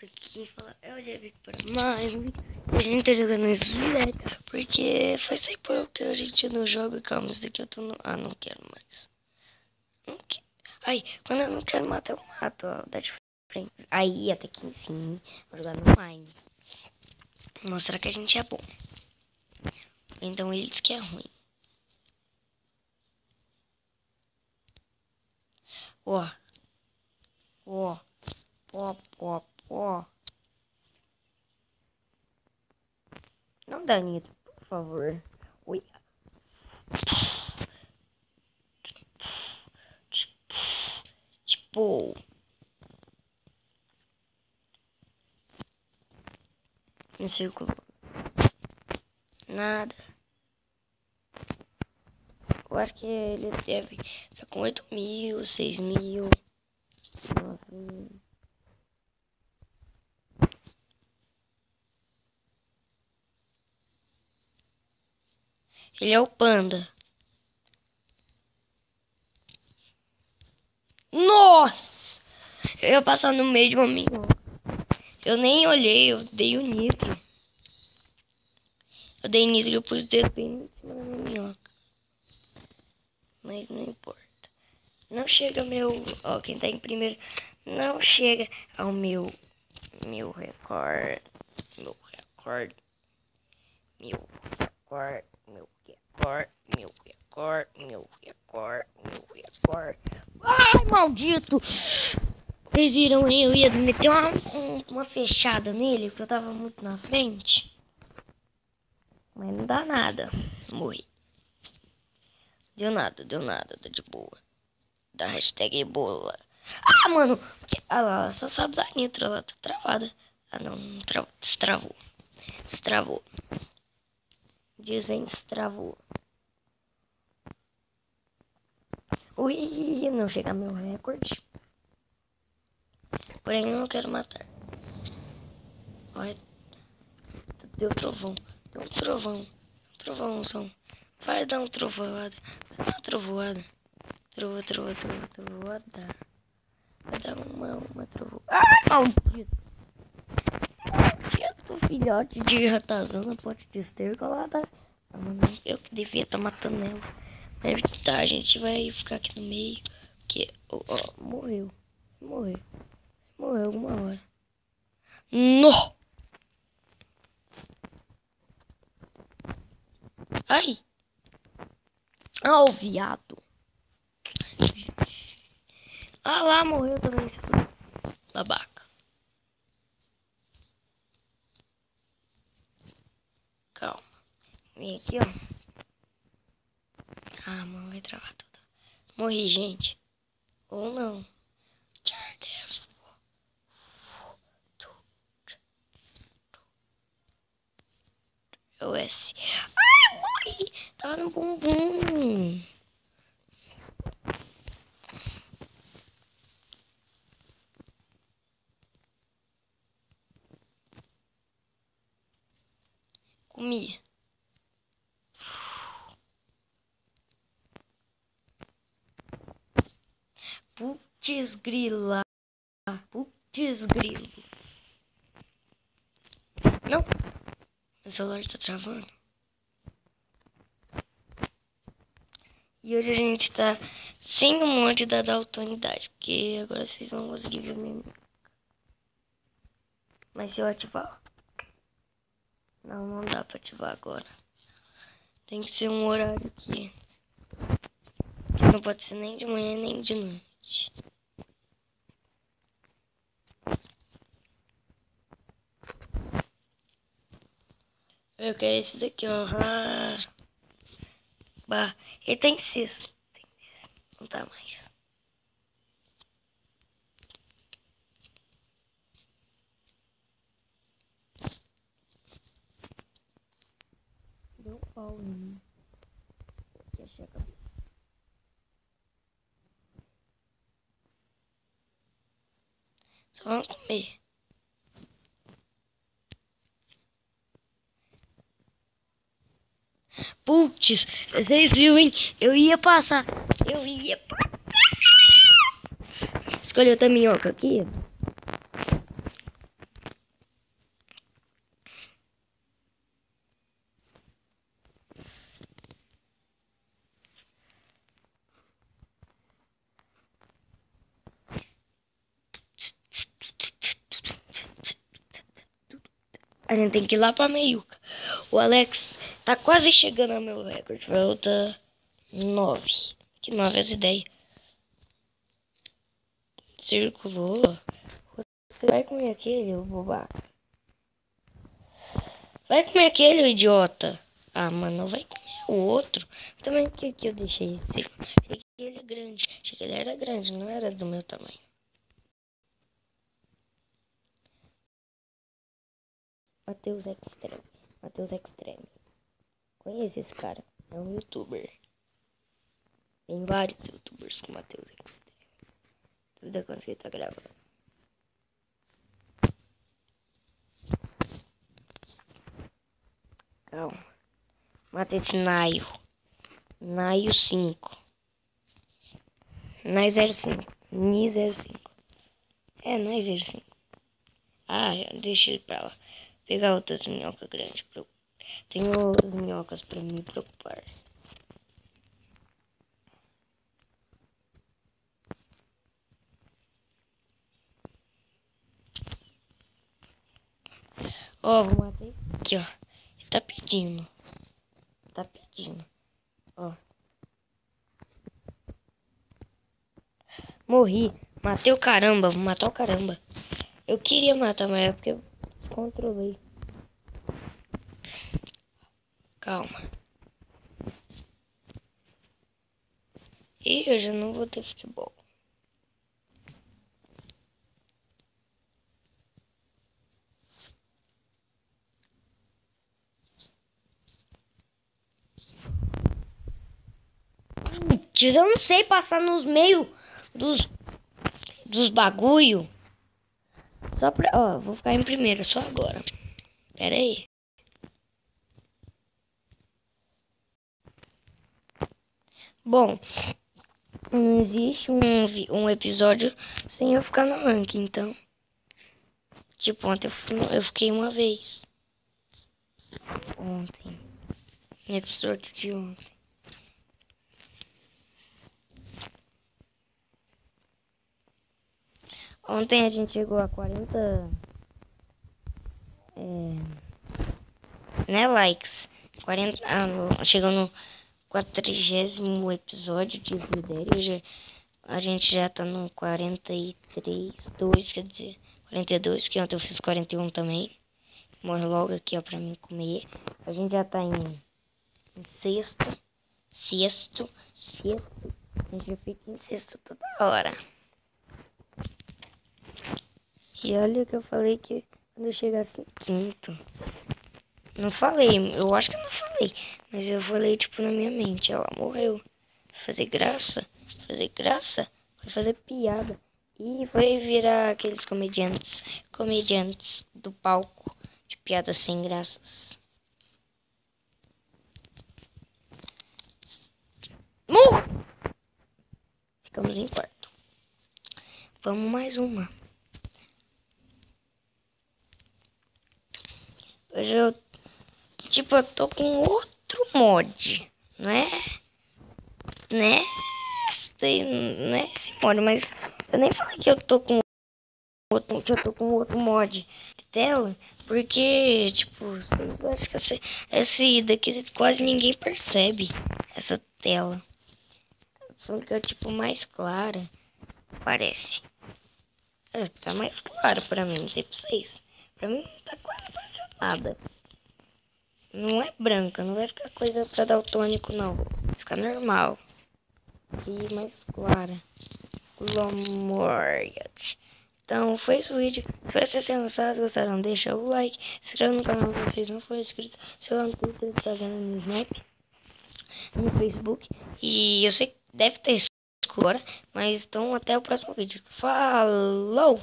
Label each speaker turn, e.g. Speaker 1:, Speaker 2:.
Speaker 1: Aqui falar, eu já vi para mais um vídeo. A gente tá jogando Slide porque faz tempo que a gente não joga. Calma, isso daqui eu tô no... Ah, não quero mais. Não quero. Ai, quando eu não quero matar, eu mato. Ó, dá de frente. Aí, até que enfim, vou jogar no online. Mostrar que a gente é bom. Então ele diz que é ruim. Ó. Ó. Ó, ó, ó. Não dá nitro, por favor. Oi. Tipo. Em círculo. Nada. Eu acho que ele deve estar com 8.000, 6.000. 9.000. Ele é o panda. Nossa! Eu ia passar no meio de uma minhoca. Eu nem olhei, eu dei o nitro. Eu dei nitro e eu pus o dedo bem em cima da minha minhoca. Mas não importa. Não chega meu... Ó, quem tá em primeiro... Não chega ao meu recorde. Meu recorde. Meu recorde. Meu recorde. Ai, maldito! Vocês viram aí? Eu ia meter uma fechada nele, porque eu tava muito na frente. Mas não dá nada. Morri. Deu nada, tá de boa. Da hashtag bola. Ah, mano! Ah lá, só sabe da nitro, ela tá travada. Ah, não, destravou. Destravou. Dizem destravou. Ui, não chega meu recorde. Porém, eu não quero matar. Olha, deu trovão. Deu um trovão. Um trovãozão. Vai dar um trovoada. Vai dar uma trovoada. Trovoada. Vai dar uma trovoada. Ai, maldito. Maldito filhote de ratazana pode de esterco lá da... Eu que devia estar matando ela. Mas tá, a gente vai ficar aqui no meio. Porque, ó, morreu. Morreu alguma hora. No! Ai! Ah, o viado. Ah lá, morreu também. Babaca. Calma. Vem aqui, ó. Ah, mano, vai travar tudo. Morri, gente. Ou não. É o S. Ai, morri. Tava no bumbum. Comi. Putz grila. Putz grilo. Não. Meu celular tá travando. E hoje a gente tá sem o mod da daltonidade. Porque agora vocês vão conseguir ver mesmo. Mas se eu ativar... Não dá pra ativar agora. Tem que ser um horário que não pode ser nem de manhã nem de noite. Eu quero esse daqui, ó. Bah, ele tem 6. Não tá mais. Deu pau em mim. Aqui, achei a cabeça. Só vamos comer. Putz, vocês viram, hein? Eu ia passar. Escolhi outra minhoca aqui. A gente tem que ir lá pra meiuca. O Alex tá quase chegando ao meu recorde. Falta 9. Que 9 as ideias. Circulou. Você vai comer aquele, ô babaca. Vai comer aquele, ô idiota. Ah, mano, vai comer o outro. Também porque que eu deixei esse. Achei que ele é grande. Achei que ele era grande, não era do meu tamanho. Matheus Extreme. Matheus Extreme. Conhece esse cara? É um youtuber. Tem vários youtubers com Matheus Extreme. Dúvida quando ele tá gravando. Calma. Mata esse Naio. Naio 5. Nai 05. Ni 05. É, Nai 05. Ah, deixa ele pra lá. Pegar outras minhocas grandes. Tenho outras minhocas pra me preocupar. Ó, vou matar esse aqui, ó. Ele tá pedindo. Tá pedindo. Ó. Morri. Matei o caramba. Vou matar o caramba. Eu queria matar, mas é porque eu descontrolei. Calma. E eu já não vou ter futebol. Eu não sei passar nos meios dos bagulho. Só pra... Ó, vou ficar em primeiro só agora. Pera aí. Bom, não existe um episódio sem eu ficar no ranking, então. Tipo, ontem eu fiquei uma vez. Ontem. No episódio de ontem. Ontem a gente chegou a 40... né, likes. 40... chegou no 40º episódio de Slidere. A gente já tá no 43, 2, quer dizer, 42, porque ontem eu fiz 41 também. Morre logo aqui, ó, pra mim comer. A gente já tá em sexto. A gente já fica em sexto toda hora. E olha que eu falei que quando eu chegasse em quinto. Não falei, eu acho que eu não falei. Mas eu falei, tipo, na minha mente. Ela morreu. Fazer graça. Foi fazer piada. E foi virar aqueles comediantes do palco de piadas sem graças. Morro! Ficamos em quarto. Vamos mais uma. Hoje eu tô com outro mod. Não é esse mod, mas eu nem falei que eu tô com outro mod de tela, porque, tipo, vocês acham que esse daqui quase ninguém percebe, essa tela. Fica, tipo, mais clara, parece. Tá mais clara pra mim, não sei pra vocês. Pra mim não tá clara pra nada. Não é branca, não vai ficar coisa pra daltônico, não. Vai ficar normal. E mais clara. Glomorget. Então foi esse o vídeo. Espero que vocês tenham gostado. Se gostaram, deixa o like. Se inscreva no canal se vocês não forem inscritos. Sei lá no Twitter, no Instagram, no Snap, no Facebook. E eu sei que deve ter isso agora. Mas então até o próximo vídeo. Falou!